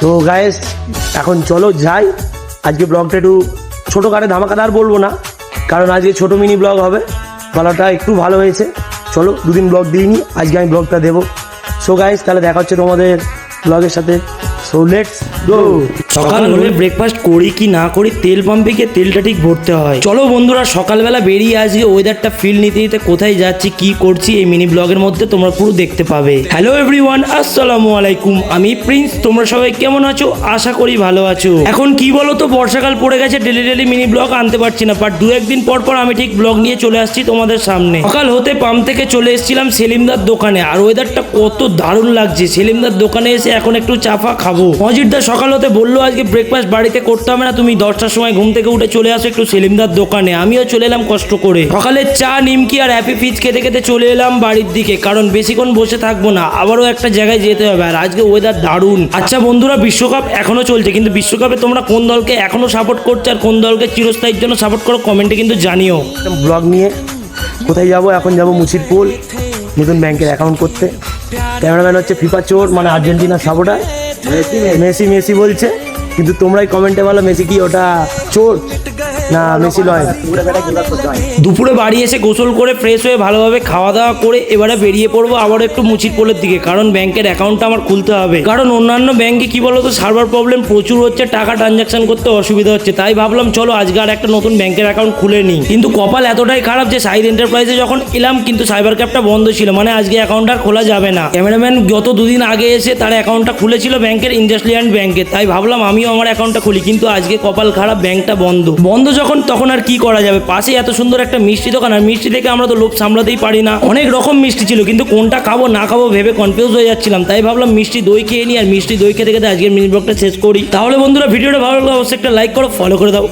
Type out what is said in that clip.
তো গাইস এখন চলো যাই। আজকে ব্লগটা একটু ছোটোখাটো ধামাকাদার বলবো না, কারণ আজকে ছোটো মিনি ব্লগ হবে। গলাটা একটু ভালো হয়েছে, চলো দুদিন ব্লগ দিইনি, আজকে আমি ব্লগটা দেবো। সো গাইস তাহলে দেখা হচ্ছে তোমাদের ব্লগের সাথে। So let's go. সকাল হলে ব্রেকফাস্ট করি কি না করি, তেল পাম্পে গিয়ে তেলটা ঠিক ভরতে হয়। চলো বন্ধুরা সকালবেলা বেরিয়ে আজকে ওয়েদারটা ফিল নিতে নিতে কোথায় যাচ্ছি কি করছি এই মিনি ব্লগের মধ্যে তোমরা পুরো দেখতে পাবে। হ্যালো এভরিওয়ান, আসসালামু আলাইকুম, আমি প্রিন্স। তোমরা সবাই কেমন আছো? আশা করি ভালো আছো। এখন কি বলো তো, বর্ষাকাল পড়ে গেছে, ডেলি মিনি ব্লগ আনতে পারছি না, বাট দু একদিন পর পর আমি ঠিক ব্লগ নিয়ে চলে আসছি তোমাদের সামনে। সকাল হতে পাম্প থেকে চলে এসেছিলাম সেলিমদার দোকানে, আর ওয়েদারটা কত দারুণ লাগছে। সেলিমদার দোকানে এসে এখন একটু চাফা খাবো। মজিদদা সকাল হতে বললো আজকে ব্রেকফাস্ট বাড়িতে করতে হবে না, তুমি 10টার সময় ঘুম থেকে উঠে চলে আসো একটু সেলিমদার দোকানে। আমিও চলে এলাম কষ্ট করে। সকালে চা, নিমকি আর হ্যাপি ফিজ খেতে খেতে চলে এলাম বাড়ির দিকে, কারণ বেশিক্ষণ বসে থাকবো না, আবারও একটা জায়গায় যেতে হবে। আর আজকে ওয়েদার দারুণ। আচ্ছা বন্ধুরা, বিশ্বকাপ এখনো চলছে, কিন্তু বিশ্বকাপে তোমরা কোন দলকে এখনো সাপোর্ট করছো আর কোন দলকে চিরস্থায়ীর জন্য সাপোর্ট করো কমেন্টে কিন্তু জানিও। ব্লগ নিয়ে কোথায় যাবো? এখন যাবো মুচির পুল নতুন ব্যাংকের অ্যাকাউন্ট করতে। ক্যামেরাম্যান হচ্ছে ফিফা চোর, মানে আর্জেন্টিনার সাপোর্টার। মেসি মেসি বলছে, কিন্তু তোমরাই কমেন্টে বলো মেসি কি ওটা চোর না মেসি নয়। দুপুরে বাড়ি এসে গোসল করে ফ্রেশ হয়ে ভালোভাবে খাওয়া দাওয়া করে এবারে বেরিয়ে পড়বো আবার একটু মুচির পোলের দিকে, কারণ ব্যাংকের অ্যাকাউন্টটা আমার খুলতে হবে। কারণ অন্যান্য ব্যাংকে কি বলতো সার্ভার প্রবলেম প্রচুর হচ্ছে, টাকা ট্রানজাকশন করতে অসুবিধা হচ্ছে। তাই ভাবলাম চলো আজকে আর একটা নতুন ব্যাংকের অ্যাকাউন্ট খুলে নিই। কিন্তু কপাল এতটাই খারাপ যে সাইড এন্টারপ্রাইজে যখন এলাম কিন্তু সাইবার ক্যাবটা বন্ধ ছিল, মানে আজকে অ্যাকাউন্ট আর খোলা যাবে না। ক্যামেরাম্যান গত দুদিন আগে এসে তার অ্যাকাউন্টটা খুলেছিল ব্যাংকের ইন্ডাস্ট্রিয়াল ব্যাংকে, তাই ভাবলাম আমিও আমার অ্যাকাউন্টটা খুলি, কিন্তু আজকে কপাল খারাপ ব্যাংকটা বন্ধ যখন তখন আর কি করা যাবে। পাশে এত সুন্দর একটা মিষ্টি দোকান, আর মিষ্টি দেখে আমরা তো লোভ সামলাতেই পারি না। অনেক রকম মিষ্টি ছিল, কিন্তু কোনটা খাবো না খাবো ভেবে কনফিউজ হয়ে যাচ্ছিলাম। তাই ভাবলাম মিষ্টি দই খেয়ে নিই, আর মিষ্টি দই খেতে খেতে আজকের মিনি ব্লগটা শেষ করি। তাহলে বন্ধুরা ভিডিওটা ভালো লাগলে অবশ্যই একটা লাইক করো, ফলো করে দাও।